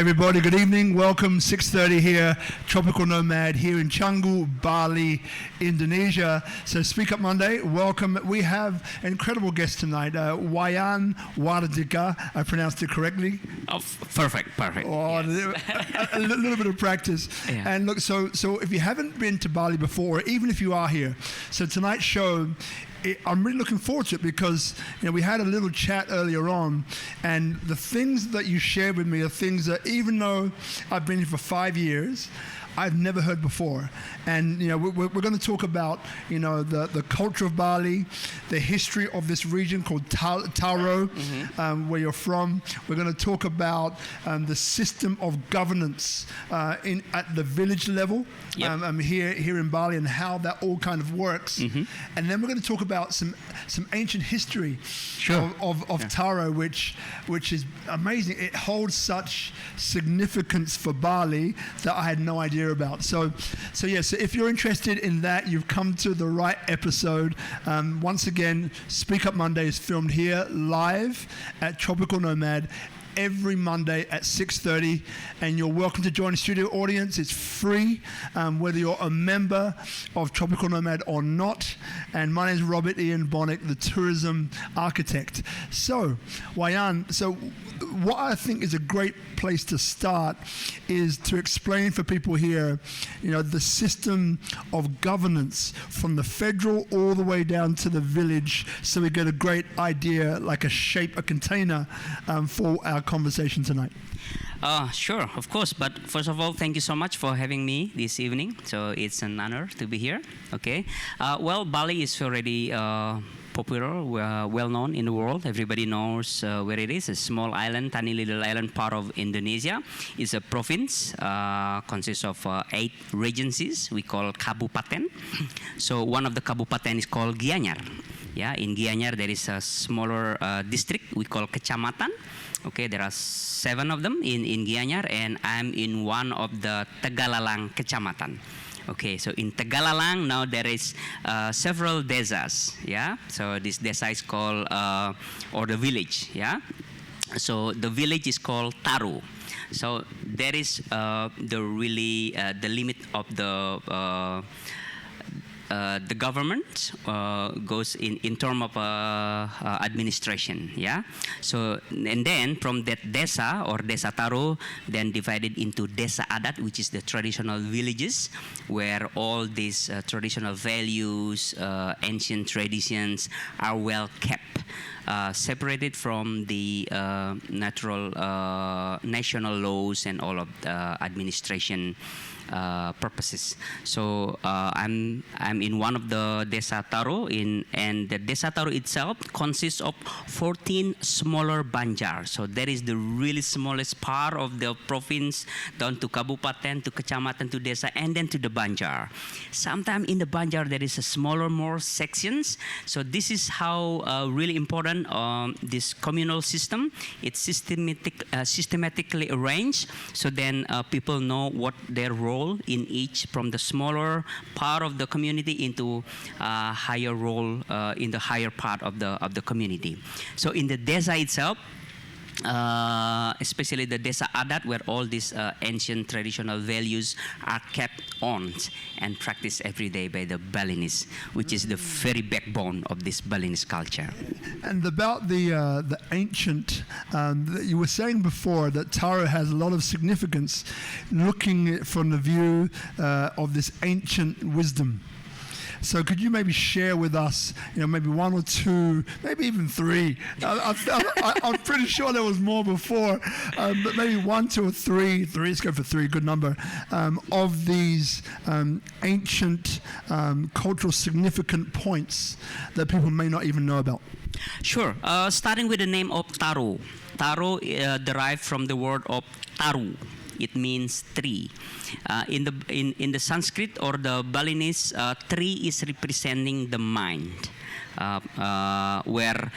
everybody, good evening. Welcome, 6:30 here, Tropical Nomad here in Canggu, Bali, Indonesia. So Speak Up Monday, welcome. We have an incredible guest tonight, Wayan Wardika. I pronounced it correctly? Oh, perfect. Oh, yes. a little bit of practice. Yeah. And look, so if you haven't been to Bali before, even if you are here, so tonight's show, I'm really looking forward to it because we had a little chat earlier on, and the things that you shared with me are things that even though I've been here for 5 years, I've never heard before. And we're going to talk about the culture of Bali, the history of this region called Taro, where you're from. We're going to talk about the system of governance at the village level. Yep. Here in Bali, and how that all kind of works. And then we're going to talk about some ancient history of Taro, which is amazing. It holds such significance for Bali that I had no idea about. So if you're interested in that, you've come to the right episode. Once again, Speak Up Monday is filmed here live at Tropical Nomad every Monday at 6:30, and you're welcome to join the studio audience. It's free, whether you're a member of Tropical Nomad or not. And my name is Robert Ian Bonnick, the tourism architect. So, Wayan, what I think is a great place to start is to explain for people here, the system of governance from the federal all the way down to the village, so we get a great idea, like a container for our conversation tonight. Sure, of course. But first of all, thank you so much for having me this evening. So it's an honor to be here. Okay. Well, Bali is already popular, well known in the world. Everybody knows where it is. A small island, tiny little island, part of Indonesia. It's a province, consists of 8 regencies. We call kabupaten. So one of the kabupaten is called Gianyar. Yeah, in Gianyar there is a smaller district we call kecamatan. Okay, there are 7 of them in Gianyar, and I'm in one of the Tegalalang kecamatan. Okay, so in Tegalalang now there is several desas. Yeah, so this desa is called or the village. Yeah, so the village is called Taro. So there is the limit of the government goes in terms of administration, yeah. So and then from that desa or desa Taro, then divided into desa adat, which is the traditional villages where all these traditional values, ancient traditions are well kept. Separated from the national laws and all of the administration purposes. So I'm in one of the Desa Taro and the Desa Taro itself consists of 14 smaller banjar. So that is the really smallest part of the province, down to kabupaten, to kecamatan, to desa, and then to the banjar. Sometimes in the banjar there is a smaller, more sections. So this is how really important this communal system. It's systematically arranged. So then people know what their role in each, from the smaller part of the community into higher role in the higher part of the community. So in the desa itself, especially the desa adat, where all these ancient traditional values are kept on and practiced every day by the Balinese, which is the very backbone of this Balinese culture. And about the ancient, you were saying before that Taro has a lot of significance, looking from the view of this ancient wisdom. So could you maybe share with us, maybe 1 or 2, maybe even 3? I'm pretty sure there was more before, but maybe 1, 2, or 3. Let's go for 3. Good number of these ancient cultural significant points that people may not even know about. Sure. Starting with the name of Taro. Taro derived from the word of taru. It means tree. In the Sanskrit or the Balinese, tree is representing the mind, where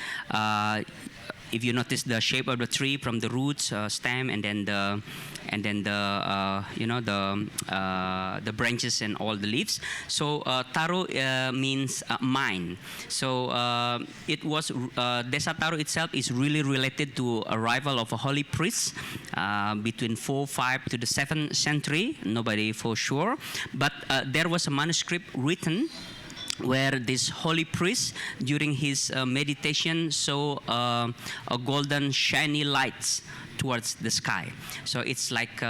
if you notice the shape of the tree from the roots, stem, and then the the branches and all the leaves. So Taro means mine. So it was Desa Taro itself is really related to arrival of a holy priest between 4th, 5th to the 7th century. Nobody for sure, but there was a manuscript written where this holy priest, during his meditation, saw a golden shiny lights towards the sky. So it's like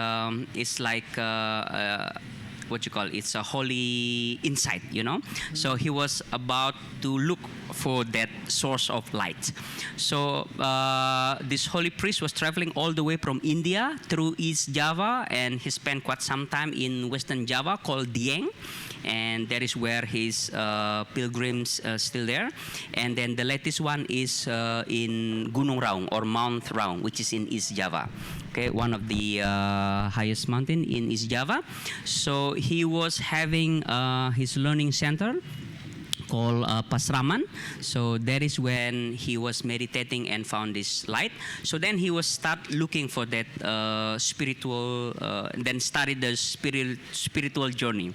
what you call it? It's a holy insight, you know. So he was about to look for that source of light. So this holy priest was traveling all the way from India through East Java, and he spent quite some time in Western Java called Dieng. And that is where his pilgrims still there. And then the latest one is in Gunung Raung or Mount Raung, which is in East Java. Okay, one of the highest mountain in East Java. So he was having his learning center called Pasraman. So that is when he was meditating and found this light. So then he was start looking for that spiritual, then started the spiritual journey.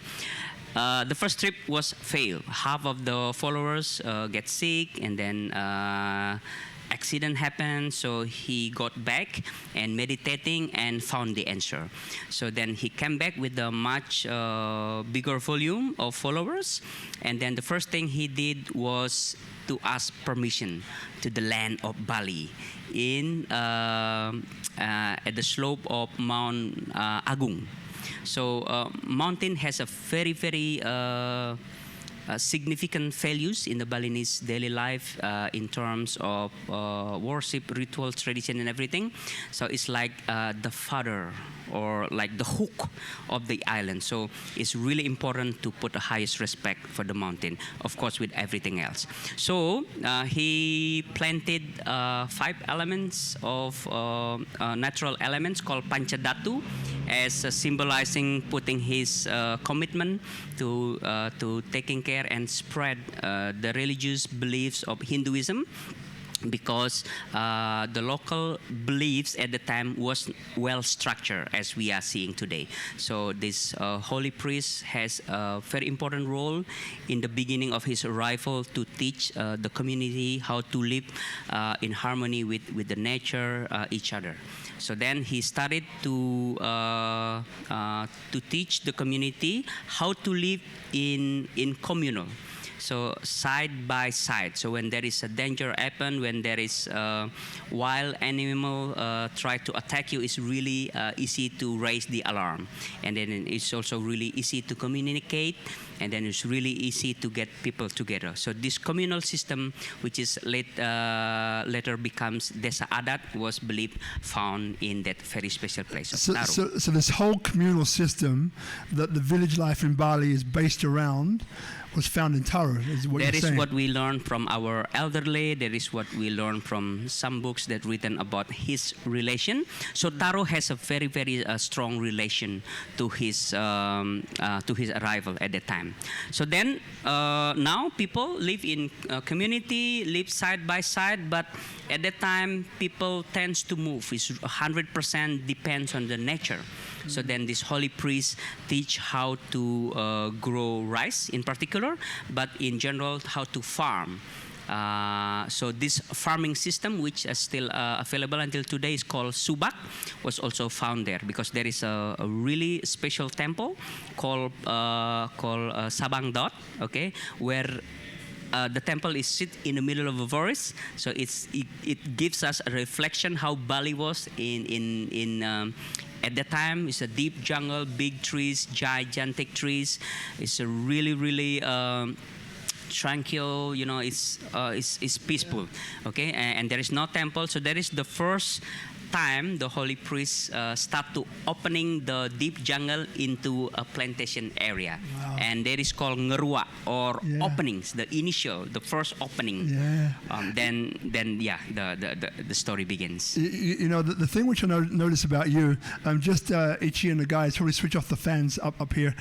The first trip was failed. Half of the followers get sick, and then accident happened. So he got back and meditating and found the answer. So then he came back with a much bigger volume of followers. And then the first thing he did was to ask permission to the land of Bali in at the slope of Mount Agung. So mountain has a very, very significant values in the Balinese daily life in terms of worship, ritual, tradition, and everything. So it's like the father or like the hook of the island. So it's really important to put the highest respect for the mountain, of course, with everything else. So he planted 5 elements of natural elements called Panchadatu, as symbolizing putting his commitment to taking care and spread the religious beliefs of Hinduism, because the local beliefs at the time was well structured as we are seeing today. So this holy priest has a very important role in the beginning of his arrival to teach the community how to live in harmony with the nature, each other. So then he started to teach the community how to live in communal. So side by side. So when there is a danger happen, when there is a wild animal try to attack you, it's really easy to raise the alarm. And then it's also really easy to communicate. And then it's really easy to get people together. So this communal system, which is later becomes Desa Adat, was believed found in that very special place of Taro. So this whole communal system that the village life in Bali is based around was found in Taro, is what you're saying. That is what we learned from our elderly. That is what we learned from some books that written about his relation. So Taro has a very, very strong relation to his arrival at that time. So then now people live in community, live side by side, but at that time people tends to move. It's 100% depends on the nature. So then this holy priest teach how to grow rice in particular, but in general how to farm. So this farming system, which is still available until today, is called Subak, was also found there, because there is a really special temple called Sabang Dot, okay, where the temple is sit in the middle of a forest. So it gives us a reflection how Bali was in at that time. It's a deep jungle, big trees, gigantic trees. It's a really, really tranquil, you know, it's peaceful, okay, and there is no temple. So that is the first time the holy priests start to opening the deep jungle into a plantation area. Wow. And that is called ngerua, or openings, the initial, the first opening. Then the story begins. You know, the thing which I notice about you, just Ichi and the guys probably switch off the fans up here.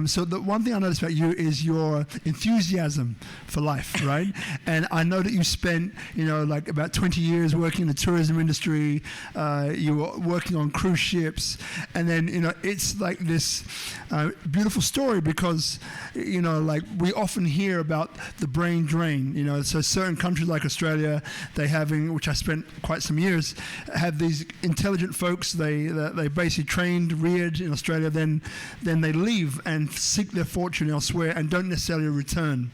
So the one thing I notice about you is your enthusiasm for life, right? And I know that you spent, you know, like about 20 years working in the tourism industry. You were working on cruise ships, and then, you know, it's like this beautiful story because, you know, like we often hear about the brain drain, you know, so certain countries like Australia, they having, which I spent quite some years, have these intelligent folks, they basically trained, reared in Australia, then they leave and seek their fortune elsewhere and don't necessarily return.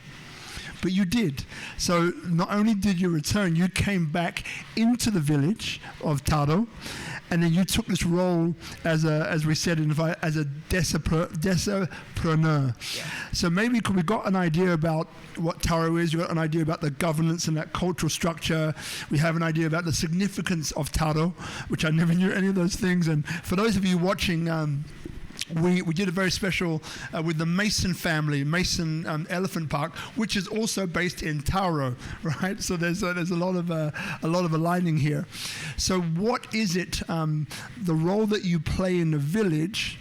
But you did. So not only did you return, you came back into the village of Taro, and then you took this role as we said, as a Desapreneur. So maybe we got an idea about what Taro is, we got an idea about the governance and that cultural structure, we have an idea about the significance of Taro, which I never knew any of those things. And for those of you watching, we did a very special with the Mason family, Mason Elephant Park, which is also based in Taro, right? So there's a lot of aligning here. So what is it, the role that you play in the village,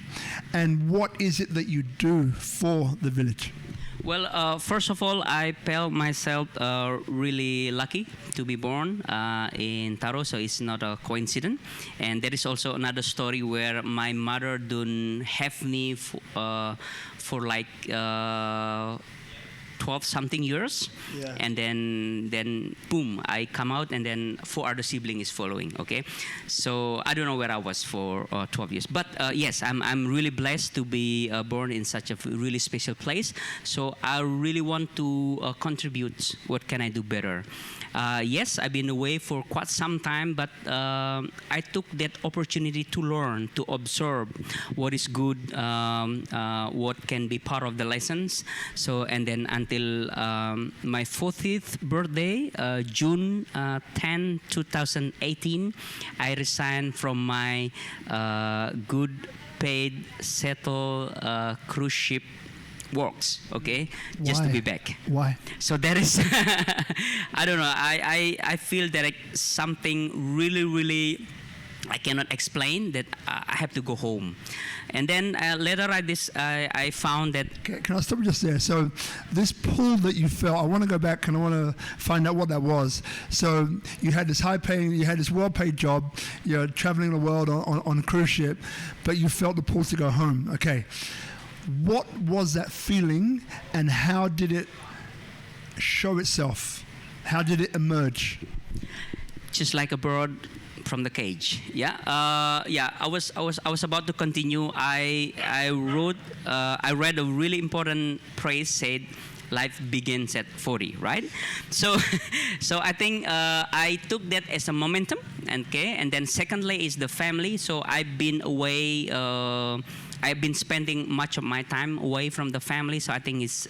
and what is it that you do for the village? Well, first of all, I felt myself really lucky to be born in Taro, so it's not a coincidence. And there is also another story where my mother don't have me for like 12-something years, and then boom, I come out, and then 4 other siblings is following. Okay, so I don't know where I was for 12 years, but yes, I'm really blessed to be born in such a really special place. So I really want to contribute. What can I do better? Yes, I've been away for quite some time, but I took that opportunity to learn, to observe what is good, what can be part of the lessons. So, and then until my 40th birthday, June 10, 2018, I resigned from my good paid settled cruise ship works, okay? Just to be back. Why? So there is, I don't know, I feel that something really, I cannot explain, that I have to go home. And then later I found that... Can I stop you just there? So this pull that you felt, I want to go back and I want to find out what that was. So you had this you had this well-paid job, you're traveling the world on a cruise ship, but you felt the pull to go home. Okay. What was that feeling, and how did it show itself? How did it emerge? Just like a bird from the cage. I was about to continue. I read a really important phrase said, life begins at 40, right? So I think I took that as a momentum, okay? And then secondly is the family. So I've been away. I've been spending much of my time away from the family, so I think it's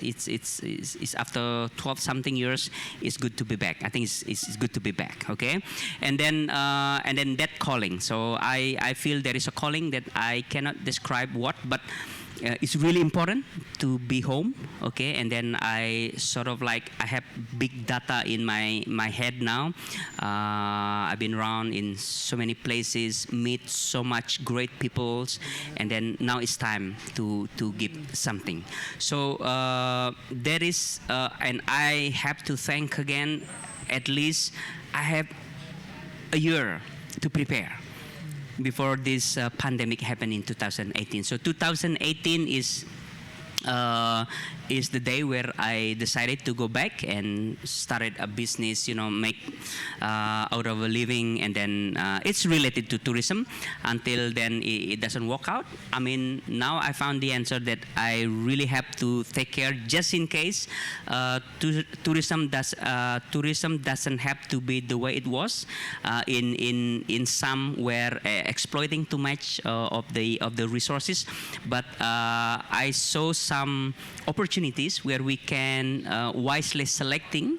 after 12-something years, it's good to be back. I think it's good to be back, okay? And then that calling. So I feel there is a calling that I cannot describe what, but it's really important to be home, okay? And then I sort of like, I have big data in my head now. I've been around in so many places, meet so much great people, and then now it's time to give something. So there is, and I have to thank again, at least I have a year to prepare before this pandemic happened in 2018. So 2018 is the day where I decided to go back and started a business, make out of a living, and then it's related to tourism. Until then, it doesn't work out. I mean, now I found the answer that I really have to take care, just in case tourism doesn't have to be the way it was. In some were exploiting too much of the resources, but I saw some opportunities where we can wisely selecting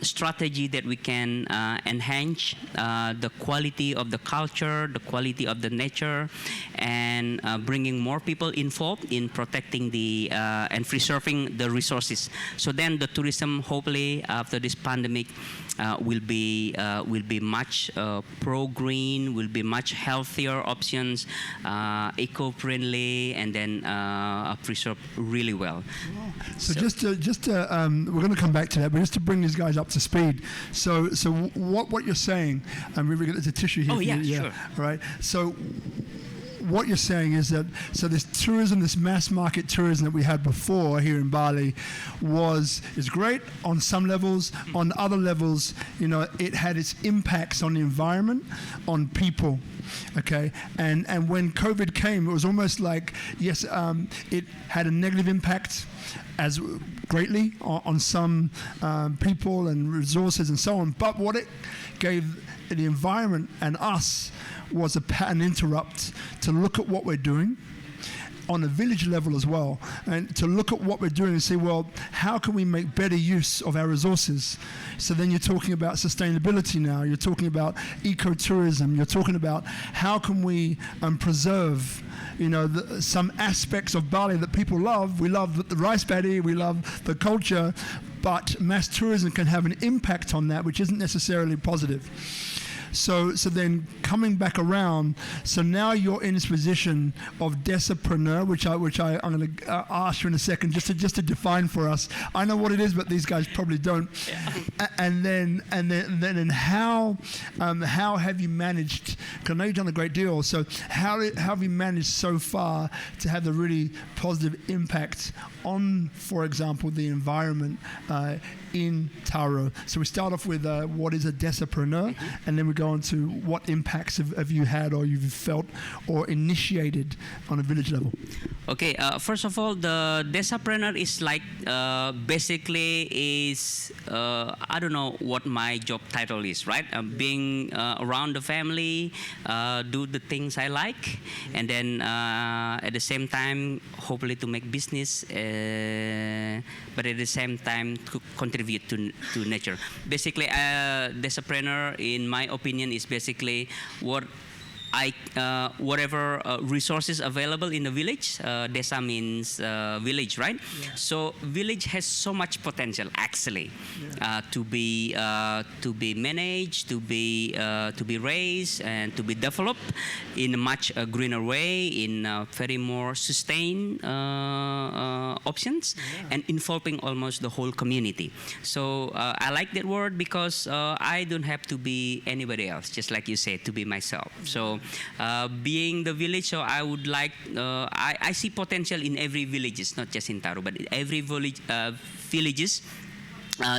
strategy that we can enhance the quality of the culture, the quality of the nature, and bringing more people involved in protecting the and preserving the resources. So then the tourism, hopefully after this pandemic, will be much pro-green, will be much healthier options, eco-friendly, and then preserve really well. So just to we're going to come back to that, but just to bring these guys up to speed. So what you're saying, and we're going to tissue here. Oh yeah, sure. Right. So what you're saying is that this tourism, this mass market tourism that we had before here in Bali, is great on some levels. On other levels, it had its impacts on the environment, on people. Okay, and when COVID came, it was almost like yes, it had a negative impact as greatly on some people and resources and so on. But what it gave the environment and us was an interrupt to look at what we're doing on a village level as well, and to look at what we're doing and say, well, how can we make better use of our resources? So then you're talking about sustainability now, you're talking about ecotourism, you're talking about how can we preserve some aspects of Bali that people love. We love the rice paddy, we love the culture, but mass tourism can have an impact on that which isn't necessarily positive. So then coming back around, so now you're in this position of Desapreneur, which I'm going to ask you in a second, just to define for us. I know what it is, but these guys probably don't. Yeah. And then how have you managed? Because I know you've done a great deal. So how have you managed so far to have the really positive impact on, for example, the environment in Taro? So we start off with what is a Desapreneur, and then we go on to what impacts have you had or you've felt or initiated on a village level. Okay, first of all, the Desapreneur is like basically is I don't know what my job title is, right? Being around the family, do the things I like, and then at the same time, hopefully to make business, but at the same time to contribute to nature. Basically, Desapreneur, in my opinion, is basically whatever resources available in the village. Desa means village, right? Yeah. So village has so much potential actually, to be managed, to be raised, and to be developed in a much greener way, in very more sustained options, and involving almost the whole community. So I like that word because I don't have to be anybody else, just like you said, to be myself. So being the village, so I would like, I see potential in every villages, not just in Taro, but in every village, villages.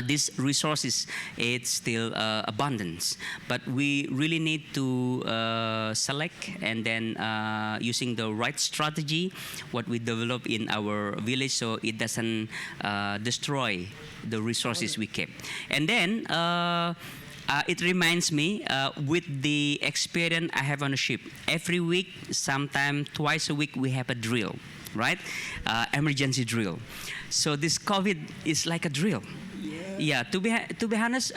These resources, it's still abundance, but we really need to select, and then using the right strategy, what we develop in our village, so it doesn't destroy the resources we keep. And then it reminds me, with the experience I have on a ship, every week, sometimes twice a week, we have a drill, right? Emergency drill. So this COVID is like a drill. Yeah, to be honest,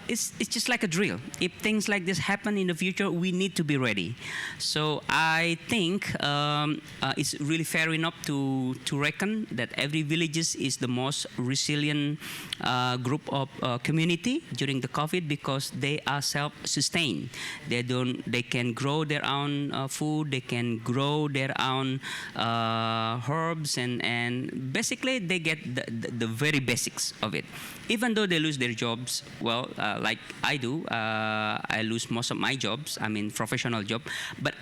it's just like a drill. If things like this happen in the future, we need to be ready. So I think it's really fair enough to reckon that every village is the most resilient group of community during the COVID, because they are self-sustained. They can grow their own food. They can grow their own herbs, and basically they get the very basics of it. Even though they lose their jobs, well, like I do, I lose most of my jobs, I mean professional job, but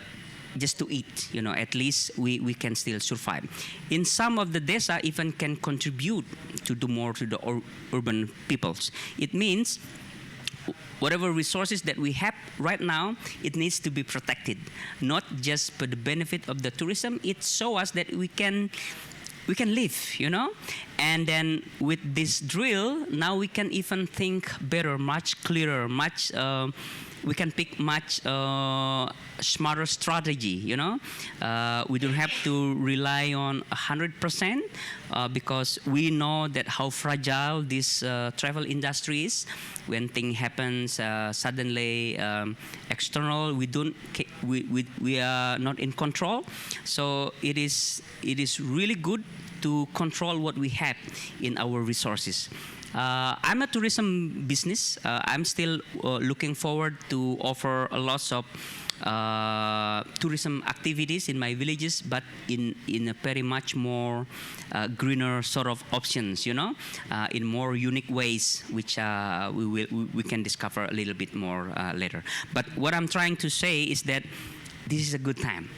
just to eat, at least we can still survive. In some of the desa, even can contribute to do more to the urban peoples. It means whatever resources that we have right now, it needs to be protected, not just for the benefit of the tourism. It shows us that we can live, and then with this drill, now we can even think better, much clearer, much we can pick much smarter strategy. We don't have to rely on 100% because we know that how fragile this travel industry is. When thing happens suddenly external, we are not in control. So it is really good to control what we have in our resources. I'm a tourism business. I'm still looking forward to offer a lot of tourism activities in my villages, but in a very much more greener sort of options, in more unique ways, which we can discover a little bit more later. But what I'm trying to say is that this is a good time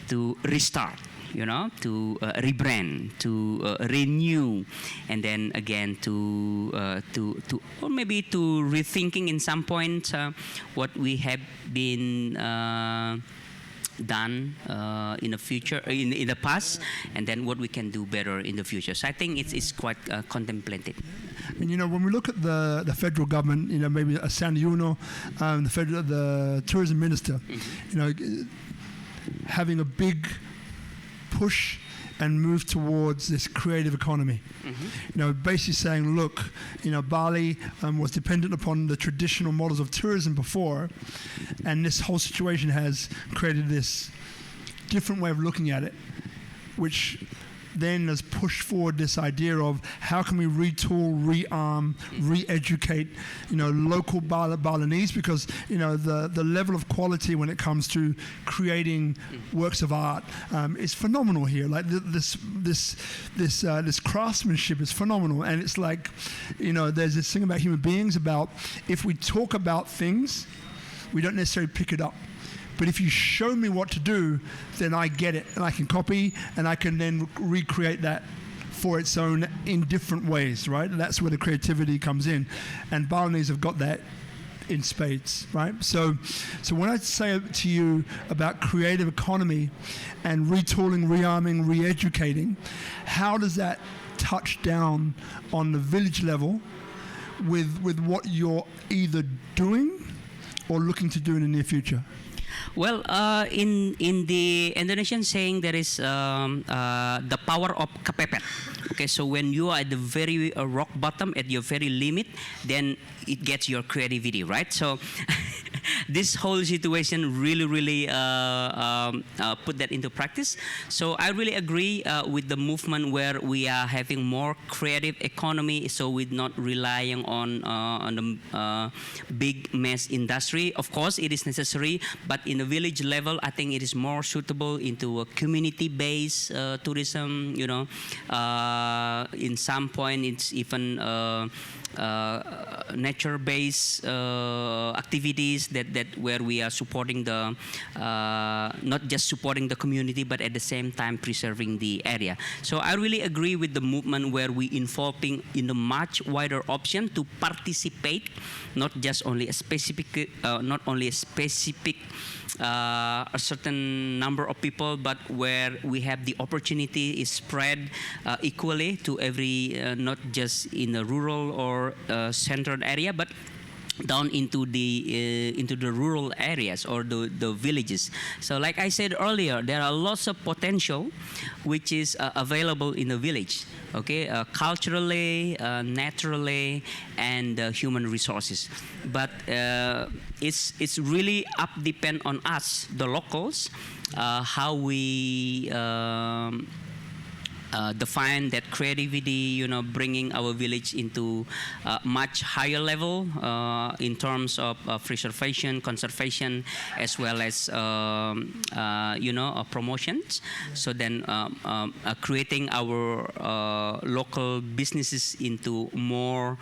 to restart, to rebrand, to renew, and then again to or maybe to rethinking in some point what we have been done in the future, in the past, and then what we can do better in the future. So I think it's quite contemplated. And when we look at the federal government, maybe Sandy Uno, the tourism minister, having a big push and move towards this creative economy. Basically saying, look, Bali was dependent upon the traditional models of tourism before, and this whole situation has created this different way of looking at it, which then has pushed forward this idea of how can we retool, rearm, re-educate, local Balinese, because the level of quality when it comes to creating works of art is phenomenal here. Like this craftsmanship is phenomenal, and it's like, there's this thing about human beings about if we talk about things, we don't necessarily pick it up. But if you show me what to do, then I get it, and I can copy, and I can then recreate that for its own in different ways, right? And that's where the creativity comes in. And Balinese have got that in spades, right? So when I say to you about creative economy and retooling, rearming, re-educating, how does that touch down on the village level with what you're either doing or looking to do in the near future? Well, in the Indonesian saying, there is the power of kepepet. Okay, so when you are at the very rock bottom, at your very limit, then it gets your creativity, right? So this whole situation really put that into practice. So I really agree with the movement where we are having more creative economy, so we're not relying on the big mass industry. Of course, it is necessary, but in the village level, I think it is more suitable into a community-based tourism. In some point, it's even nature-based activities that where we are supporting the not just supporting the community, but at the same time preserving the area. So I really agree with the movement where we involving in a much wider option to participate, not just only a specific, a certain number of people, but where we have the opportunity is spread equally to every, not just in a rural or centered area, but down into the rural areas or the villages. So like I said earlier, there are lots of potential which is available in the village, okay, culturally, naturally, and human resources. But it's really depend on us, the locals, how we define that creativity, bringing our village into much higher level in terms of preservation, conservation, as well as promotions. So then creating our local businesses into more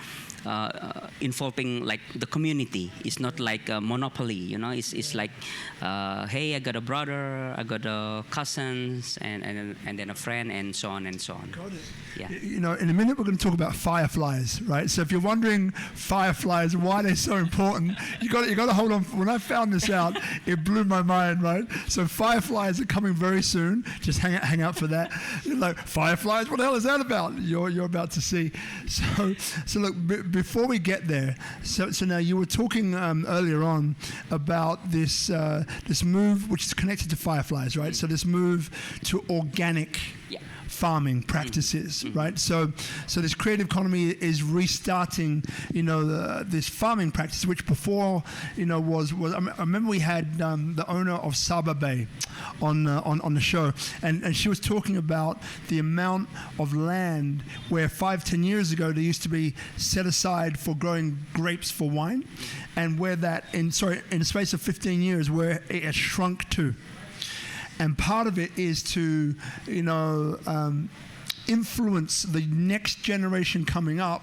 involving like the community. It's not like a monopoly, it's like, hey, I got a brother, I got a cousins, and then a friend, and so on on and so on. Got it. Yeah. You know, in a minute we're going to talk about fireflies, right? So if you're wondering fireflies, why they're so important, you got to hold on. When I found this out, it blew my mind, right? So fireflies are coming very soon. Just hang out for that. You're like, fireflies? What the hell is that about? You're about to see. So look, before we get there, so now you were talking earlier on about this move which is connected to fireflies, right? So this move to organic farming practices, right? So this creative economy is restarting, you know, this farming practice, which before, you know, was I remember we had the owner of Saba Bay on the show, and she was talking about the amount of land where 5-10 years ago there used to be set aside for growing grapes for wine, and where that in the space of 15 years where it has shrunk to. And part of it is to, you know, influence the next generation coming up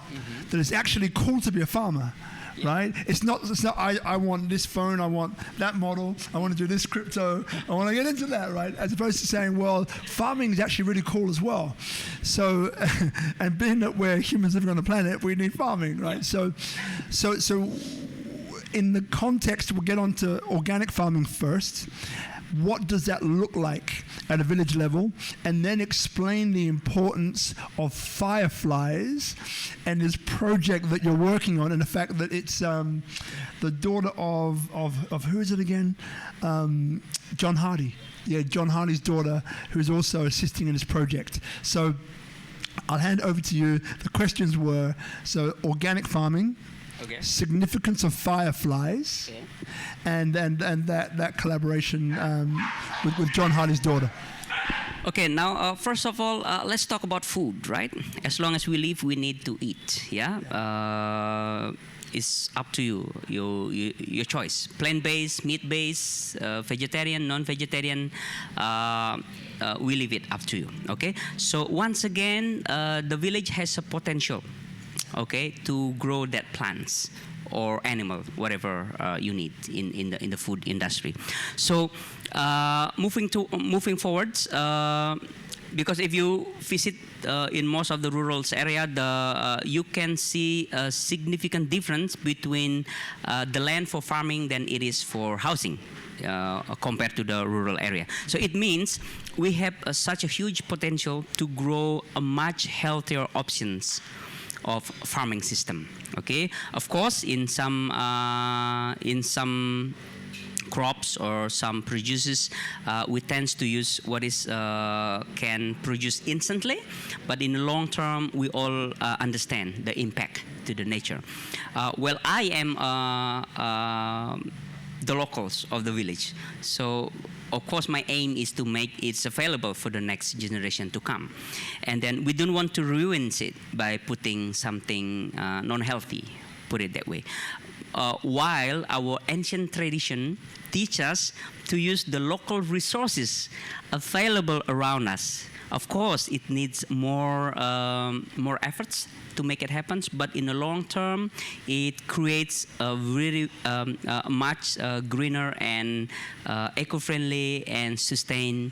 that it's actually cool to be a farmer, right? It's not I want this phone, I want that model, I want to do this crypto, I want to get into that, right? As opposed to saying, well, farming is actually really cool as well. So, and being that we're humans living on the planet, we need farming, right? So in the context, we'll get on to organic farming first. What does that look like at a village level? And then explain the importance of fireflies and this project that you're working on, and the fact that it's the daughter of who is it again? John Hardy. Yeah, John Hardy's daughter, who's also assisting in this project. So I'll hand over to you. The questions were, so organic farming, significance of fireflies, and that collaboration with John Hardy's daughter. Okay, now first of all, let's talk about food, right? As long as we live, we need to eat. It's up to you, your choice. Plant-based, meat-based, vegetarian, non-vegetarian. We leave it up to you. Okay. So once again, the village has a potential, okay, to grow that plants or animal, whatever you need in the food industry. So moving forwards, because if you visit in most of the rural area, you can see a significant difference between the land for farming than it is for housing. Compared to the rural area. So it means we have such a huge potential to grow a much healthier options of farming system. Okay, of course, in some crops or some produces, we tend to use what is can produce instantly, but in the long term, we all understand the impact to the nature. Well, I am the locals of the village, so of course my aim is to make it available for the next generation to come, and then we don't want to ruin it by putting something non-healthy, put it that way, while our ancient tradition teach us to use the local resources available around us. Of course, it needs more efforts to make it happen, but in the long term, it creates a really much greener and eco-friendly and sustainable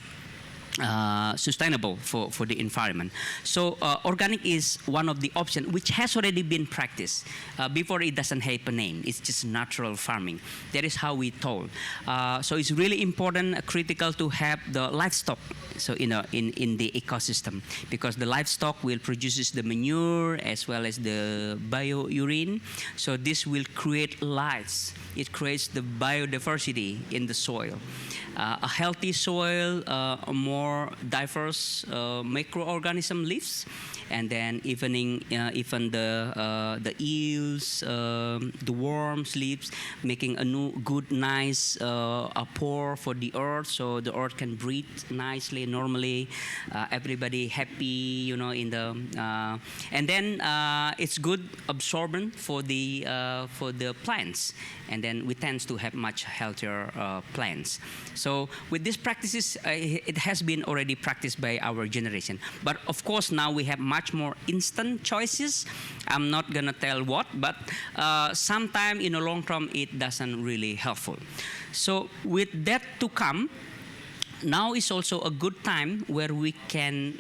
for the environment. So organic is one of the options which has already been practiced. Before it doesn't have a name, it's just natural farming. That is how we told. So it's really important, critical to have the livestock. So in the ecosystem, because the livestock will produce the manure as well as the bio-urine. So this will create lives. It creates the biodiversity in the soil. A healthy soil, a more diverse microorganism lives, and then even the eels, the worms lives, making a new good nice a pore for the earth, so the earth can breathe nicely, normally. Everybody happy, you know, in the and then it's good absorbent for the plants, and then we tend to have much healthier plants. So with these practices, it has been already practiced by our generation. But of course, now we have much more instant choices. I'm not gonna tell what, but sometime in the long term, it doesn't really helpful. So with that to come, now is also a good time where we can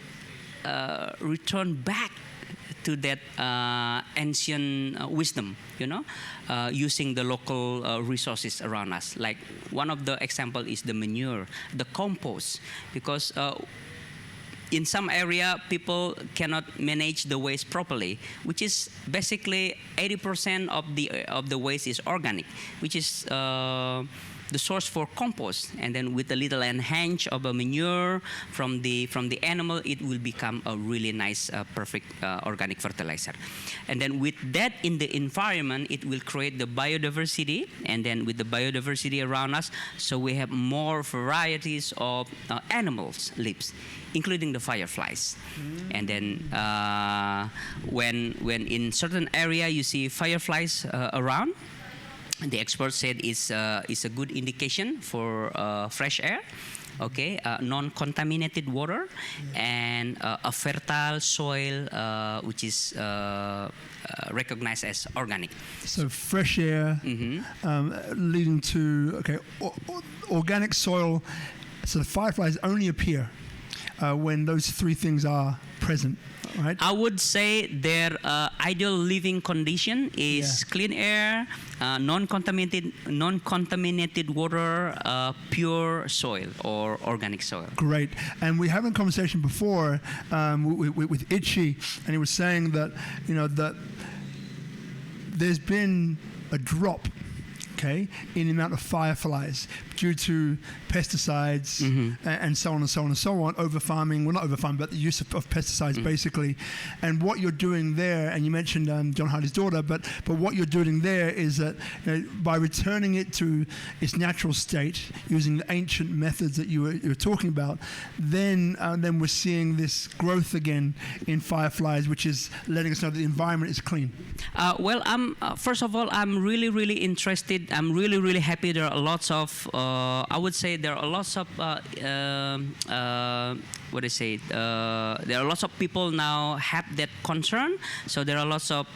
return back to that ancient wisdom, using the local resources around us. Like one of the example is the manure, the compost, because in some area people cannot manage the waste properly, which is basically 80% of the waste is organic, which is the source for compost, and then with a little enhance of a manure from the animal, it will become a really nice, perfect organic fertilizer. And then with that in the environment, it will create the biodiversity, and then with the biodiversity around us, so we have more varieties of animals lives, including the fireflies. And then when in certain area you see fireflies around, the experts said it's a good indication for fresh air, okay, non-contaminated water, and a fertile soil, which is recognized as organic. So fresh air, leading to organic soil. So the fireflies only appear when those three things are present. Right. I would say their ideal living condition is clean air, non-contaminated water, pure soil or organic soil. Great. And we had a conversation before with Itchy, and he was saying that that there's been a drop, in the amount of fireflies due to pesticides and so on and so on and so on, over farming, well not over farming, but the use of pesticides basically. And what you're doing there, and you mentioned John Hardy's daughter, but what you're doing there is that by returning it to its natural state, using the ancient methods that you were talking about, then we're seeing this growth again in fireflies, which is letting us know that the environment is clean. Well, first of all, I'm really interested. I'm really happy. There are lots of, I would say there are lots of, there are lots of people now have that concern. So there are lots of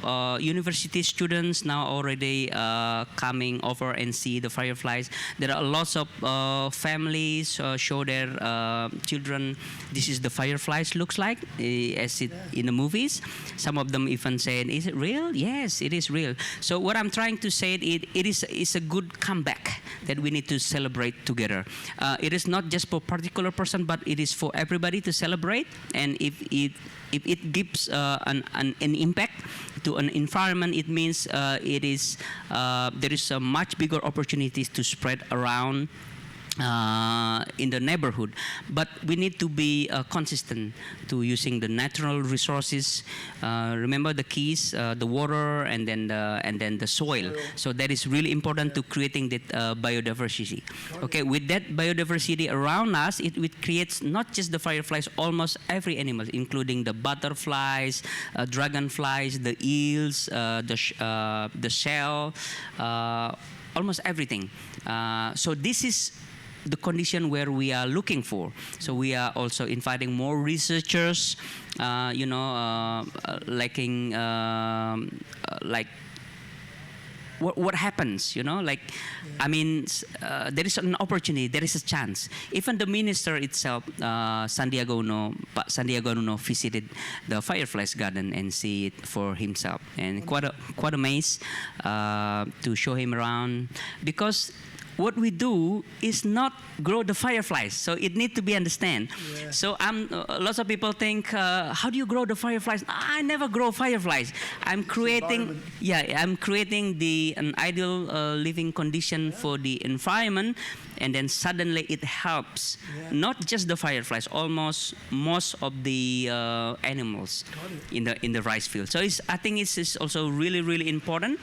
university students now already coming over and see the fireflies. There are lots of families show their children, this is the fireflies looks like, as it in the movies. Some of them even said, is it real? Yes, it is real. So what I'm trying to say, it's a good comeback that we need to celebrate together. It is not just for particular person, but it is for everybody to celebrate. And if it gives an impact to an environment, it means there is a much bigger opportunities to spread around in the neighborhood. But we need to be consistent to using the natural resources. Remember the keys, the water, and then the soil. So that is really important to creating that biodiversity. Okay, with that biodiversity around us, it creates not just the fireflies, almost every animal, including the butterflies, dragonflies, the eels, the shell, almost everything. So this is the condition where we are looking for. So we are also inviting more researchers, like what happens, I mean, there is an opportunity, there is a chance. Even the minister itself, Sandiaga Uno visited the fireflies garden and see it for himself, and quite amazed to show him around, because what we do is not grow the fireflies, so it needs to be understand. Yeah. So lots of people think, how do you grow the fireflies? I never grow fireflies. I'm creating an ideal living condition for the environment, and then suddenly it helps not just the fireflies, almost most of the animals in the rice field. So I think it's also really important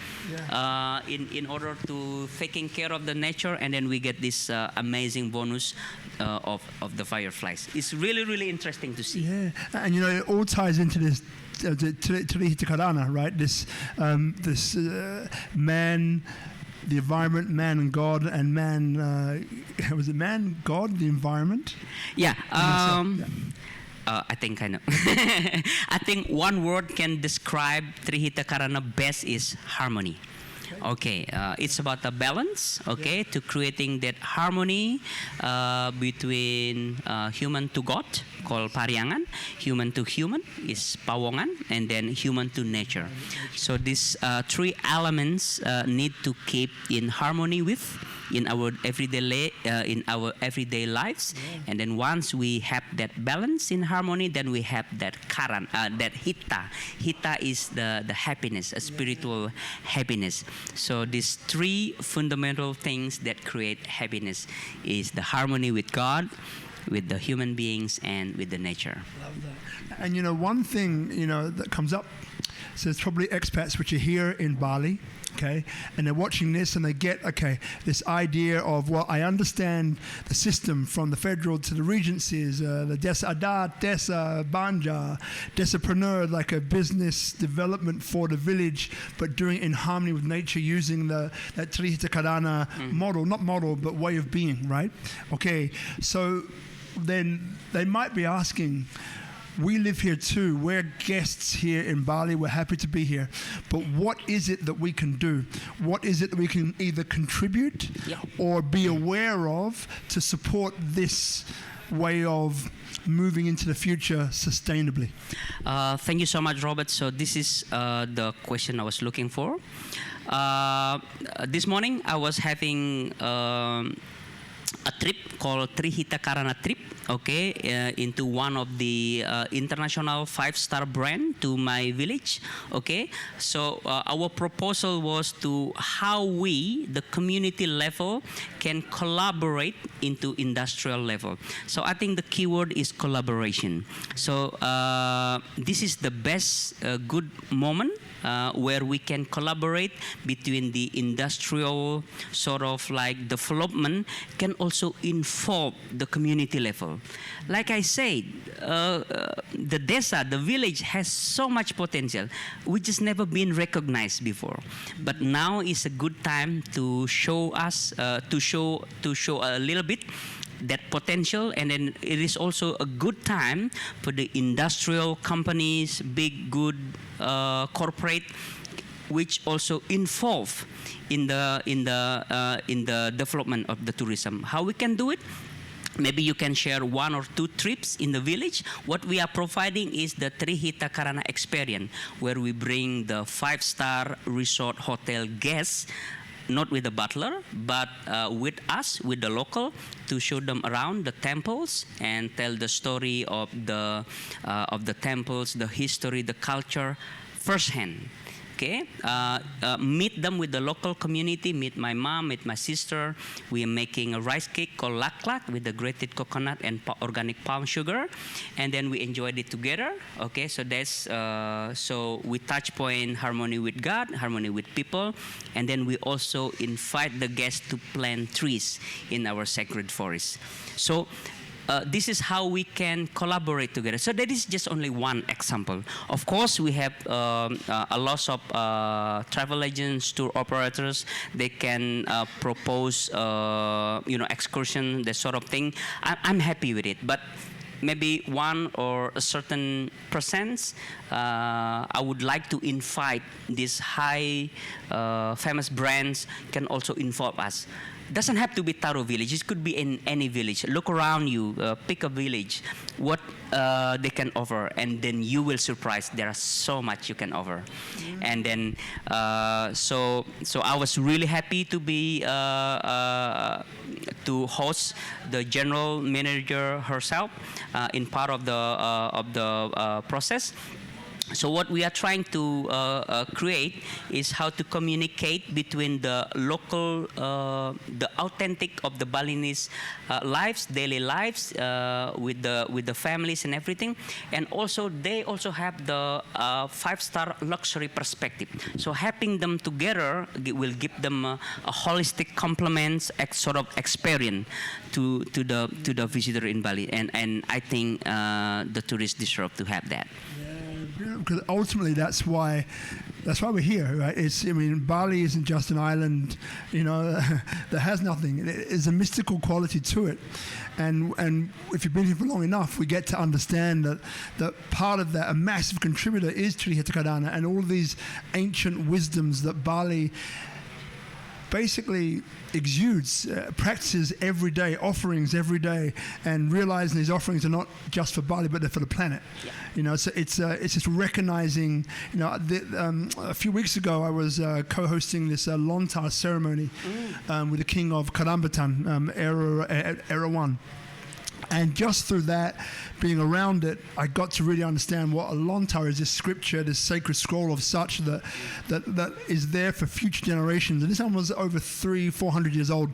in order to taking care of the nature, and then we get this amazing bonus of the fireflies. It's really interesting to see. Yeah, and it all ties into this Tri Hita Karana, right? This man, the environment, man and God, and man, was it man, God, the environment? Yeah. I think I know. I think one word can describe Tri Hita Karana best is harmony. Okay, it's about the balance, okay, to creating that harmony between human to God, called pariangan, human to human is pawongan, and then human to nature. So these three elements need to keep in harmony with in our everyday lives, and then once we have that balance in harmony, then we have that karan, that hita. Hita is the happiness, a spiritual happiness. So these three fundamental things that create happiness is the harmony with God, with the human beings, and with the nature. Love that. And one thing that comes up, so there's probably expats which are here in Bali, okay, and they're watching this and they get, this idea of, well, I understand the system from the federal to the regencies, the Desa Adat, Desa Banja, Desapreneur, like a business development for the village, but doing it in harmony with nature using that Tri Hita Karana model, not model, but way of being, right? Okay, so then they might be asking, we live here too. We're guests here in Bali. We're happy to be here. But what is it that we can do? What is it that we can either contribute or be aware of to support this way of moving into the future sustainably? Thank you so much, Robert. So this is the question I was looking for. This morning I was having a trip called Tri Hita Karana trip, okay, into one of the international 5-star brand to my village, okay. So our proposal was to how we, the community level, can collaborate into industrial level. So I think the keyword is collaboration. So this is the best good moment where we can collaborate between the industrial sort of like development can also involve the community level. Like I said, the desa, the village has so much potential, which has never been recognized before. But now is a good time to show us, to show a little bit that potential, and then it is also a good time for the industrial companies, big good corporate, which also involve in the development of the tourism. How we can do it? Maybe you can share 1 or 2 trips in the village. What we are providing is the Tri Hita Karana experience, where we bring the 5-star resort hotel guests, not with the butler, but with us, with the local, to show them around the temples and tell the story of the temples, the history, the culture, firsthand. Okay, meet them with the local community, meet my mom, meet my sister. We are making a rice cake called lak-lak with the grated coconut and organic palm sugar, and then we enjoyed it together. Okay, so that's so we touch point harmony with God, harmony with people, and then we also invite the guests to plant trees in our sacred forest. So this is how we can collaborate together. So that is just only one example. Of course, we have a lot of travel agents, tour operators. They can propose, excursion, that sort of thing. I'm happy with it, but maybe 1 or a certain percent, I would like to invite these high famous brands can also involve us. Doesn't have to be Taro village. It could be in any village. Look around you, pick a village, what they can offer, and then you will surprise. There are so much you can offer. And then, so I was really happy to be to host the general manager herself in part of the process. So what we are trying to create is how to communicate between the local, the authentic of the Balinese lives, daily lives with the families and everything, and also they also have the 5-star luxury perspective. So having them together will give them a holistic complements, sort of experience to the visitor in Bali, and I think the tourists deserve to have that. Because ultimately that's why we're here, right? Bali isn't just an island, that has nothing. There's a mystical quality to it, and if you've been here for long enough, we get to understand that part of that, a massive contributor, is Tri Hita Karana and all these ancient wisdoms that Bali basically exudes, practices every day, offerings every day, and realizing these offerings are not just for Bali, but they're for the planet. Yeah. You know, so it's just recognizing. You know, a few weeks ago I was co-hosting this lontar ceremony with the king of Karambatan, era 1. And just through that, being around it, I got to really understand what a lontar is, this scripture, this sacred scroll of such that is there for future generations. And this one was over 300-400 years old,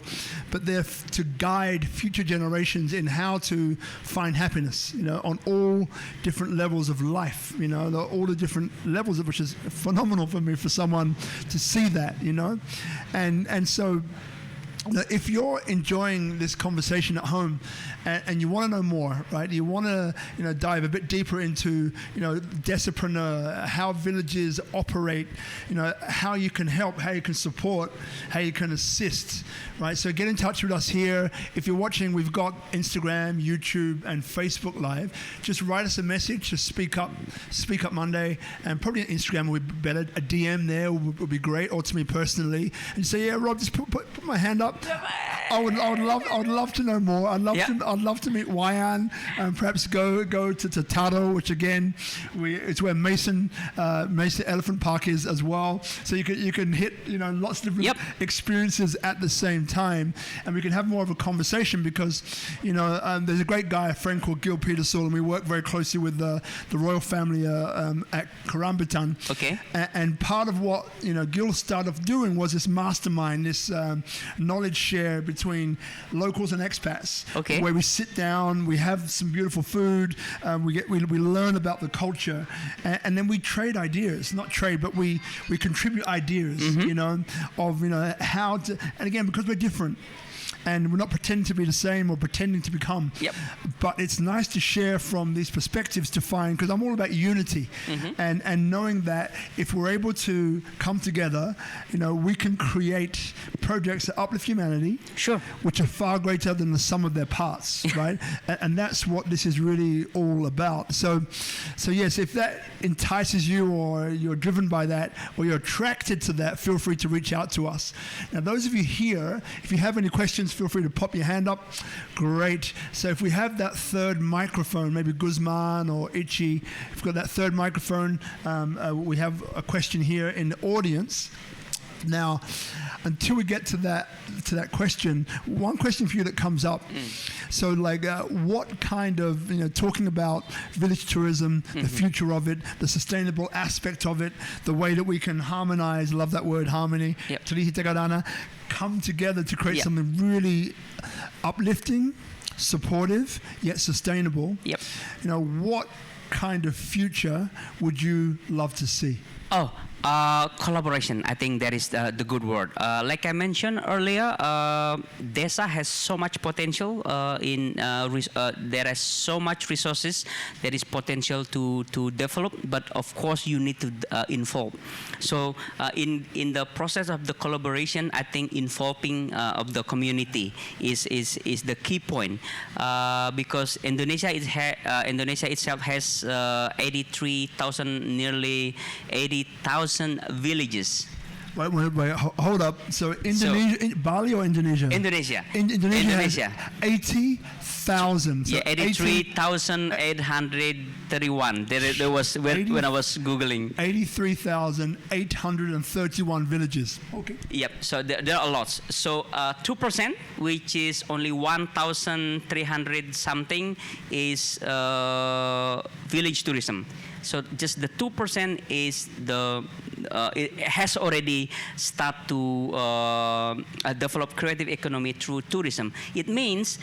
but there to guide future generations in how to find happiness, you know, on all different levels of life, you know, all the different levels of which is phenomenal for me, for someone to see that, you know. And so, if you're enjoying this conversation at home and you want to know more, right? You want to, you know, dive a bit deeper into, you know, Desapreneur, how villages operate, you know, how you can help, how you can support, how you can assist, right? So get in touch with us here. If you're watching, we've got Instagram, YouTube, and Facebook Live. Just write us a message to Speak Up Monday, and probably on Instagram would be better. A DM there would be great, or to me personally, and say, yeah, Rob, just put my hand up. I would love to know more. I'd love to meet Wayan, and perhaps go to Taro, which again, it's where Mason Elephant Park is as well. So you can hit, you know, lots of different experiences at the same time, and we can have more of a conversation because, you know, there's a great guy, a friend called Gil Petersall, and we work very closely with the royal family at Karambatan. Okay. And part of what, you know, Gil started doing was this mastermind, this knowledge share between locals and expats, where we sit down, we have some beautiful food, we learn about the culture, and then we trade ideas, not trade, but we contribute ideas, you know, of, you know, how to, and again, because we're different, and we're not pretending to be the same or pretending to become. But it's nice to share from these perspectives to find, because I'm all about unity, and knowing that if we're able to come together, you know, we can create projects that uplift humanity, which are far greater than the sum of their parts, right? And that's what this is really all about. So yes, if that entices you, or you're driven by that, or you're attracted to that, feel free to reach out to us. Now, those of you here, if you have any questions, feel free to pop your hand up. Great. So if we have that third microphone, maybe Guzman or Ichi, if we've got that third microphone, we have a question here in the audience. Now, until we get to that question, one question for you that comes up. So, like, what kind of, you know, talking about village tourism, the future of it, the sustainable aspect of it, the way that we can harmonize, love that word, harmony, Tri Hita Karana, come together to create something really uplifting, supportive, yet sustainable. You know, what kind of future would you love to see? Collaboration, I think that is the good word. Like I mentioned earlier, Desa has so much potential. There is so much resources. There is potential to develop, but of course you need to involve. So in the process of the collaboration, I think involving of the community is the key point, because Indonesia itself has 83,000, nearly 80,000 villages. Wait, hold up. So Indonesia, Bali or Indonesia? Indonesia. Indonesia. 80,000. So 83,831. There was when I was Googling. 83,831 villages. Okay. Yep. So there are lots. So 2%, which is only 1,300 something, is village tourism. So just the 2% is it has already started to develop creative economy through tourism. It means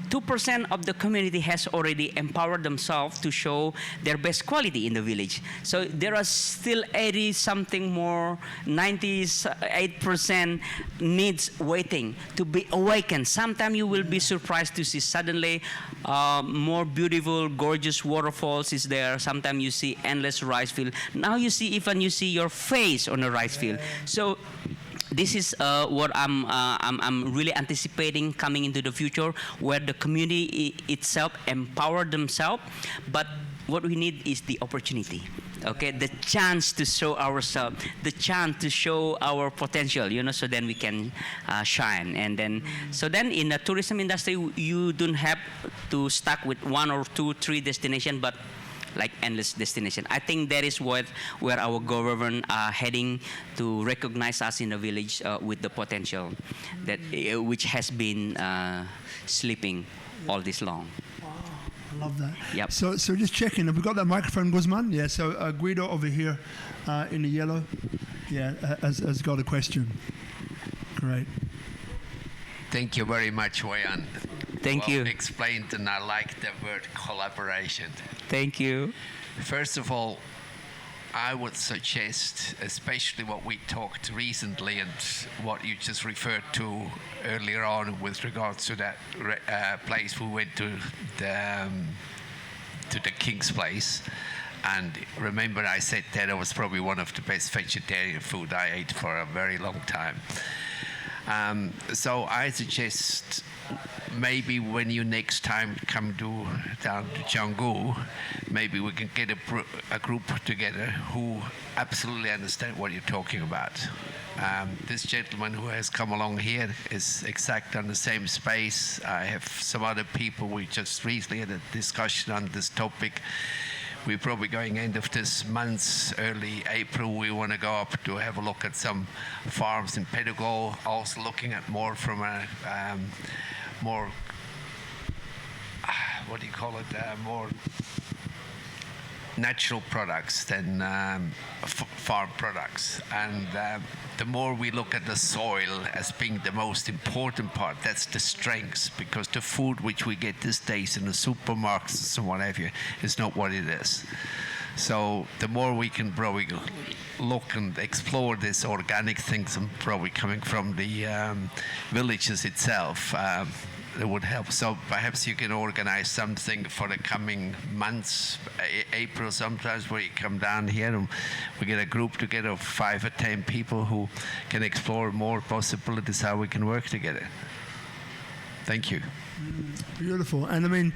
2% of the community has already empowered themselves to show their best quality in the village. So there are still 80 something more, 98% needs waiting to be awakened. Sometimes you will be surprised to see suddenly more beautiful, gorgeous waterfalls is there. Sometimes you see endless rice field. Now you see your face on a rice field. So this is what I'm really anticipating coming into the future, where the community itself empower themselves, but what we need is the opportunity Okay, the chance to show ourselves, the chance to show our potential, so then we can shine. And then, so then in the tourism industry, you don't have to stuck with 1 or 2, 3 destinations, but like endless destination. I think that is where our government are heading, to recognize us in the village with the potential that which has been sleeping all this long. I love that. Yep. So just checking. Have we got that microphone, Guzman? Yeah. So Guido over here in the yellow, has got a question. Great. Thank you very much, Wayan. Thank you. Explained, and I like the word collaboration. Thank you. First of all, I would suggest, especially what we talked recently and what you just referred to earlier on with regards to that place we went to, the King's Place. And remember, I said that it was probably one of the best vegetarian food I ate for a very long time. So I suggest maybe when you next time come down to Canggu, maybe we can get a group together who absolutely understand what you're talking about. This gentleman who has come along here is exactly on the same space. I have some other people. We just recently had a discussion on this topic. We're probably going end of this month, early April. We want to go up to have a look at some farms in Pedago, also looking at more from a more, what do you call it, more natural products than farm products. And the more we look at the soil as being the most important part, that's the strengths, because the food which we get these days in the supermarkets and so what have you is not what it is. So the more we can probably look and explore these organic things, and probably coming from the villages itself, it would help. So perhaps you can organize something for the coming months, April sometimes, where you come down here and we get a group together of 5 or 10 people who can explore more possibilities how we can work together. Thank you. Beautiful. And I mean,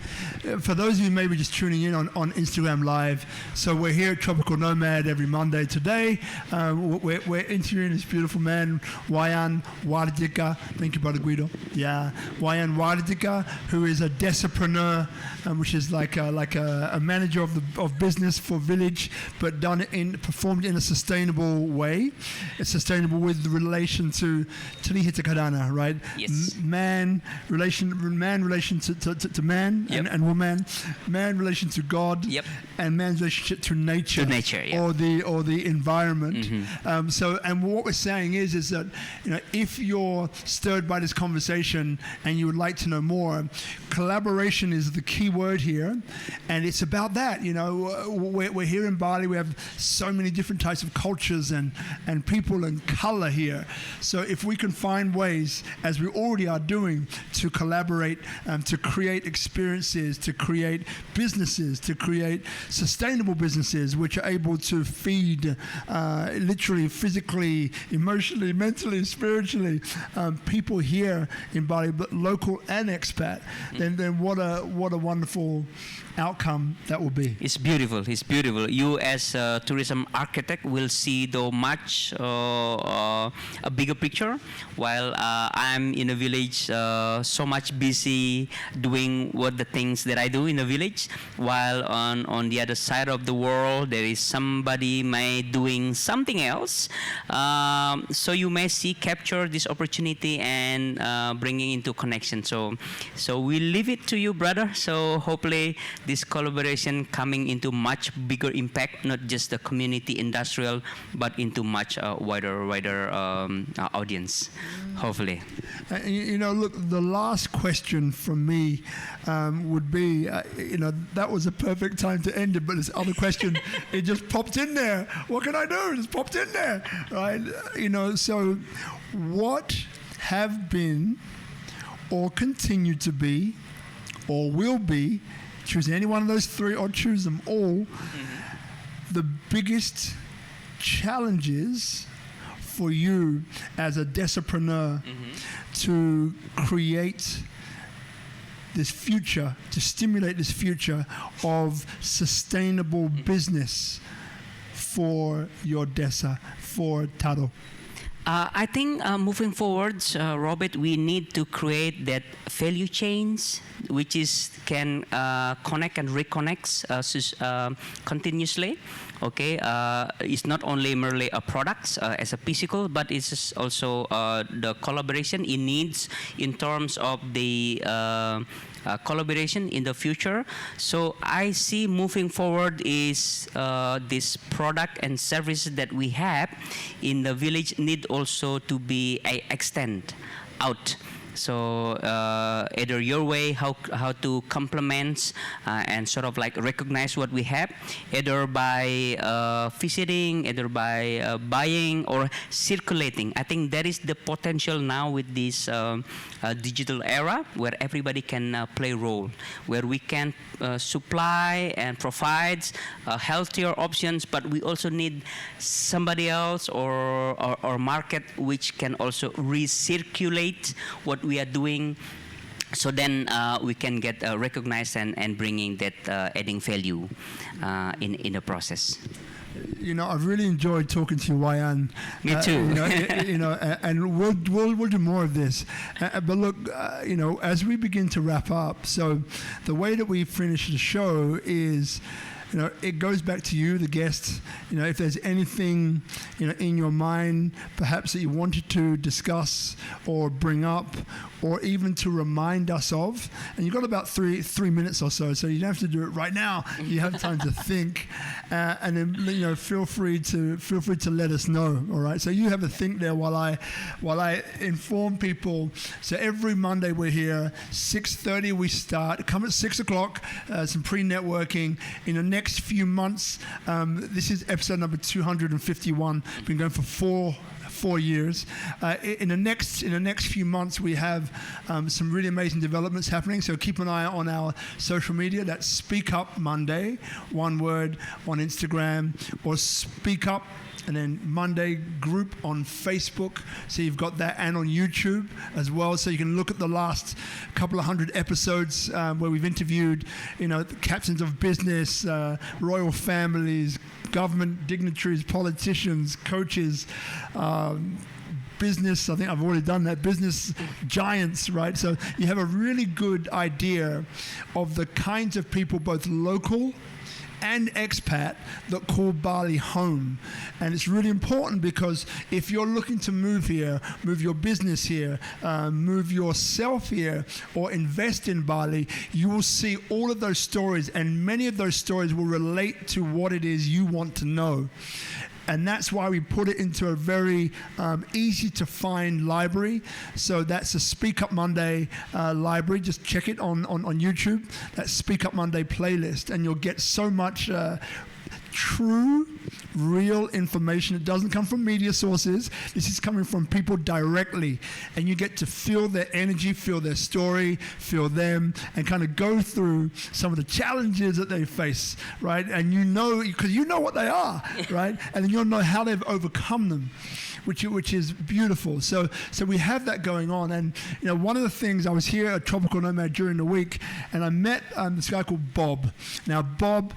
for those of you maybe just tuning in on Instagram Live, so we're here at Tropical Nomad every Monday. Today, we're interviewing this beautiful man, Wayan Wardika. Thank you, Brother Guido. Yeah, Wayan Wardika, who is a Desapreneur, which is like a manager of business for village, but performed in a sustainable way. It's sustainable with relation to Tri Hita Karana, right? Yes. Man relation to man, yep, and woman, man relation to God, yep, and man's relationship to nature, yeah, or the environment. Mm-hmm. So, and what we're saying is that, if you're stirred by this conversation and you would like to know more, collaboration is the key word here, and it's about that. We're here in Bali. We have so many different types of cultures and people and color here. So if we can find ways, as we already are doing, to collaborate, to create experiences, to create businesses, to create sustainable businesses which are able to feed literally, physically, emotionally, mentally, spiritually people here in Bali, but local and expat, then what a wonderful outcome that will be. It's beautiful. It's beautiful. You as a tourism architect will see the much a bigger picture, while I'm in a village so much busy doing what the things that I do in the village, while on the other side of the world there is somebody may doing something else. So you may capture this opportunity and bringing into connection. So we leave it to you, brother. So hopefully this collaboration coming into much bigger impact, not just the community industrial, but into much wider audience, hopefully. Look, the last question from me would be, that was a perfect time to end it, but this other question, it just popped in there. What can I do? It just popped in there, right? So what have been or continue to be or will be, choose any one of those three or choose them all, the biggest challenges for you as a Desapreneur to create this future, to stimulate this future of sustainable business for your desa, for Taro? I think moving forward, Robert, we need to create that value chains, which is can connect and reconnect continuously. Okay, it's not only merely a product as a physical, but it's also the collaboration it needs in terms of the collaboration in the future. So I see moving forward is this product and services that we have in the village need also to be extend out. So either your way, how to complement and sort of like recognize what we have, either by visiting, either by buying or circulating. I think there is the potential now with this digital era where everybody can play a role, where we can supply and provide healthier options, but we also need somebody else or market which can also recirculate what we are doing, so then we can get recognized and bringing that adding value in the process. You know, I've really enjoyed talking to you, Wayan. Me too. And we'll do more of this. But look, as we begin to wrap up, so the way that we finish the show is, it goes back to you, the guest. If there's anything, in your mind, perhaps that you wanted to discuss or bring up, or even to remind us of, and you've got about three minutes or so you don't have to do it right now. You have time to think, and then feel free to let us know. All right. So you have a think there while I inform people. So every Monday we're here, 6:30 we start. Come at 6 o'clock. Some pre-networking in the next few months. This is episode number 251. Been going for four years. In the next few months, we have some really amazing developments happening. So keep an eye on our social media. That's SpeakuP Monday, one word, on Instagram, or SpeakuP and then Monday group on Facebook. So you've got that, and on YouTube as well. So you can look at the last couple of hundred episodes where we've interviewed, the captains of business, royal families, government dignitaries, politicians, coaches, business, I think I've already done that, business giants, right? So you have a really good idea of the kinds of people, both local and expat, that call Bali home. And it's really important because if you're looking to move here, move your business here, move yourself here, or invest in Bali, you will see all of those stories, and many of those stories will relate to what it is you want to know. And that's why we put it into a very easy to find library. So that's a SpeakuP Monday library. Just check it on YouTube. That's SpeakuP Monday playlist, and you'll get so much true, real information. It doesn't come from media sources. This is coming from people directly, and you get to feel their energy, feel their story, feel them, and kind of go through some of the challenges that they face, right? And because you know what they are, right? And then you'll know how they've overcome them, which is beautiful. So we have that going on. And one of the things, I was here at Tropical Nomad during the week, and I met this guy called Bob. Now Bob,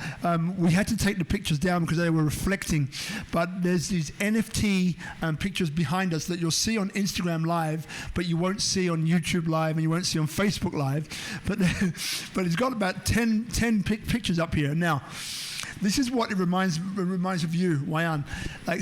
we had to take the pictures down because they were reflecting, but there's these NFT pictures behind us that you'll see on Instagram Live, but you won't see on YouTube Live, and you won't see on Facebook Live. But it's got about 10 pictures up here now. This is what it reminds of you, Wayan.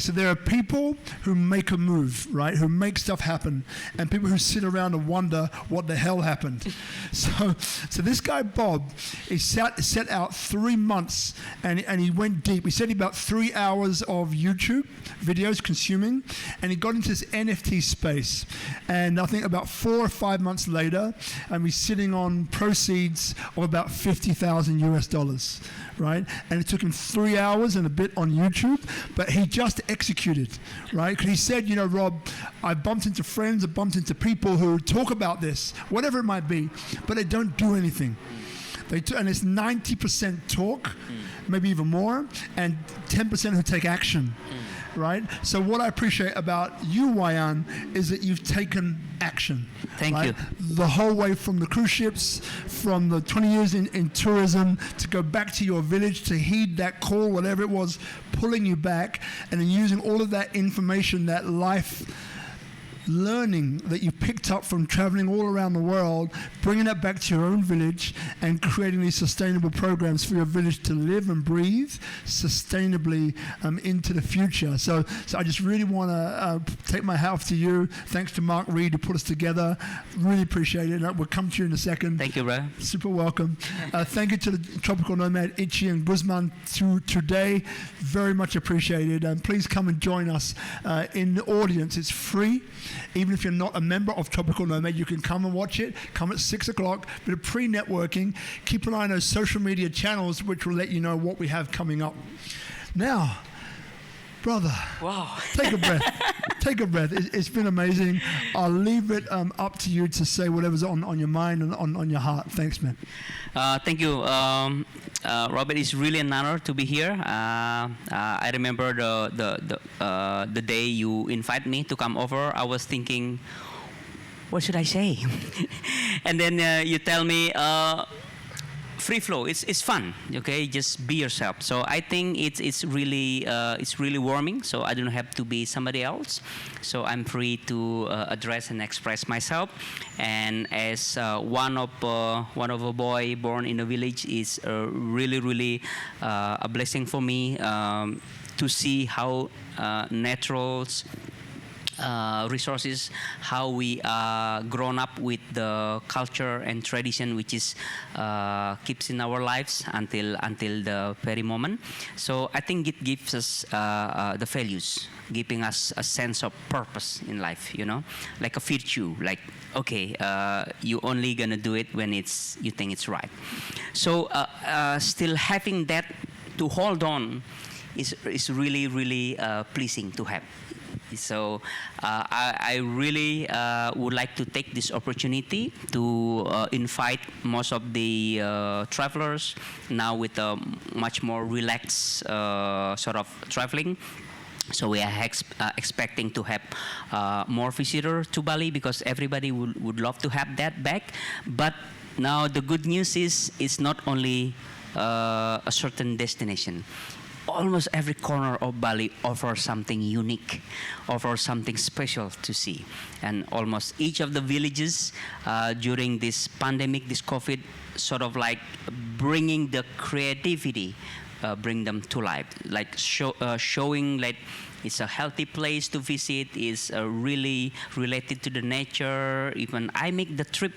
So there are people who make a move, right? Who make stuff happen, and people who sit around and wonder what the hell happened. So this guy Bob, he set out 3 months, and he went deep. He said about 3 hours of YouTube videos consuming, and he got into this NFT space. And I think about 4 or 5 months later, and he's sitting on proceeds of about $50,000 US. Right? And it took him 3 hours and a bit on YouTube, but he just executed, right? Because he said, Rob, I bumped into friends, I bumped into people who talk about this, whatever it might be, but they don't do anything. And it's 90% talk, maybe even more, and 10% who take action. right? So what I appreciate about you, Wayan, is that you've taken action. Thank you. The whole way from the cruise ships, from the 20 years in tourism, to go back to your village, to heed that call, whatever it was, pulling you back, and then using all of that information, that life learning that you picked up from traveling all around the world, bringing it back to your own village and creating these sustainable programs for your village to live and breathe sustainably into the future. So I just really want to take my hat off to you. Thanks to Mark Reed who put us together. Really appreciate it. We'll come to you in a second. Thank you, bro. Super welcome. Thank you to the Tropical Nomad, Itchy and Guzman today. Very much appreciated. And please come and join us in the audience. It's free. Even if you're not a member of Tropical Nomad, you can come and watch it. Come at 6 o'clock. Bit of pre-networking. Keep an eye on those social media channels, which will let you know what we have coming up. Now, brother, wow. Take a breath. Take a breath. It's been amazing. I'll leave it up to you to say whatever's on your mind and on your heart. Thanks, man. Thank you, Robert. It's really an honor to be here. I remember the day you invited me to come over. I was thinking, what should I say? And then you tell me, free flow. It's fun. Okay, just be yourself. So I think it's really warming. So I don't have to be somebody else. So I'm free to address and express myself. And as one of a boy born in a village is really a blessing for me to see how naturals. Resources, how we grown up with the culture and tradition which is keeps in our lives until the very moment. So I think it gives us the values, giving us a sense of purpose in life, you know, like a virtue, like okay, you only gonna do it when you think it's right. So still having that to hold on is really pleasing to have. So I really would like to take this opportunity to invite most of the travelers now with a much more relaxed sort of traveling. So we are expecting to have more visitors to Bali because everybody would love to have that back. But now the good news is it's not only a certain destination. Almost every corner of Bali offers something unique, offers something special to see. And almost each of the villages during this pandemic, this COVID, sort of like bringing the creativity, bring them to life. Like showing like it's a healthy place to visit, is really related to the nature. Even I make the trip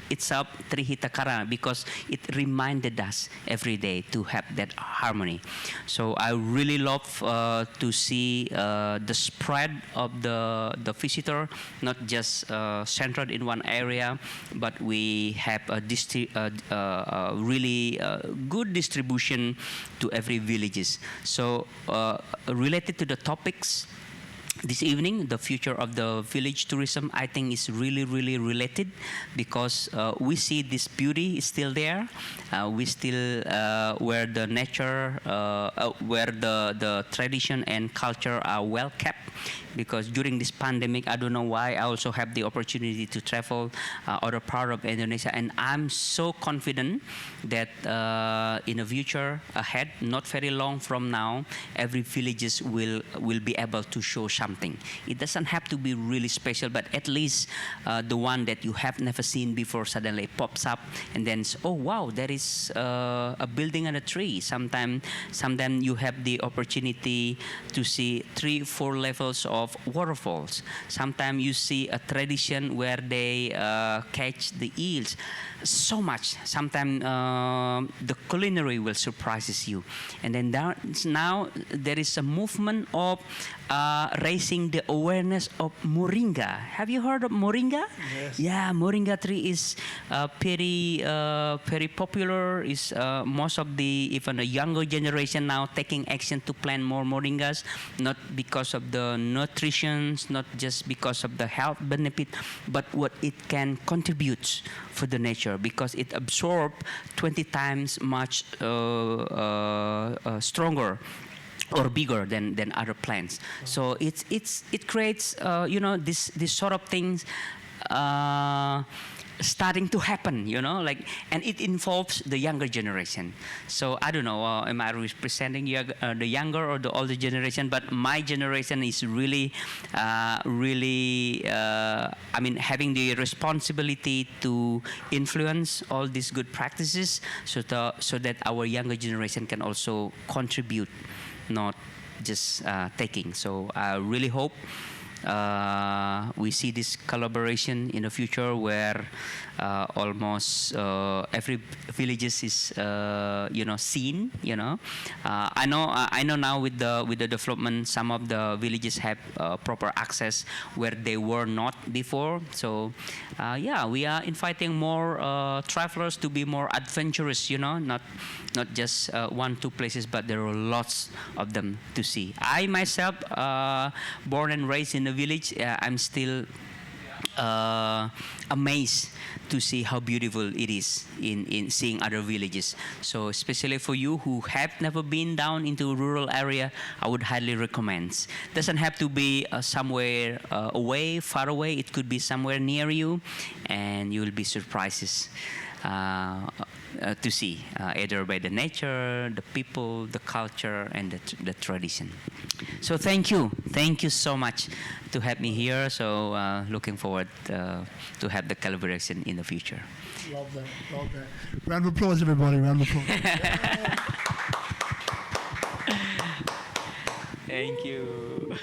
itself Tri Hita Karana because it reminded us every day to have that harmony. So I really love to see the spread of the visitor, not just centered in one area, but we have a really good distribution to every villages. So related to the topics, this evening, the future of the village tourism, I think is really related because we see this beauty is still there. We still where the nature, where the tradition and culture are well kept. Because during this pandemic, I don't know why, I also have the opportunity to travel other part of Indonesia, and I'm so confident that in the future ahead, not very long from now, every villages will be able to show something. It doesn't have to be really special, but at least the one that you have never seen before suddenly pops up, and then oh wow, there is a building and a tree. Sometimes you have the opportunity to see 3-4 levels of waterfalls. Sometimes you see a tradition where they catch the eels. So much. Sometimes the culinary will surprises you. And then now there is a movement of raising the awareness of moringa. Have you heard of moringa? Yes. Yeah, moringa tree is very popular. Is most of even the younger generation now taking action to plant more moringas, not because of the nutrition, not just because of the health benefit, but what it can contribute for the nature, because it absorbs 20 times much stronger or bigger than other plants. So it creates this sort of things starting to happen, like, and it involves the younger generation. So I don't know, am I representing the younger or the older generation? But my generation is really, having the responsibility to influence all these good practices, so that our younger generation can also contribute, not just taking. So I really hope we see this collaboration in the future, where almost every villages is seen. I know now with the development, some of the villages have proper access where they were not before. So we are inviting more travelers to be more adventurous. Not just 1-2 places, but there are lots of them to see. I myself, born and raised in a village, I'm still amazed to see how beautiful it is in seeing other villages. So especially for you who have never been down into a rural area, I would highly recommend. Doesn't have to be somewhere far away. It could be somewhere near you, and you will be surprised to see, either by the nature, the people, the culture, and the tradition. So thank you so much to have me here. So looking forward to have the collaboration in the future. Love that. Round of applause, everybody. Round of applause. Thank you.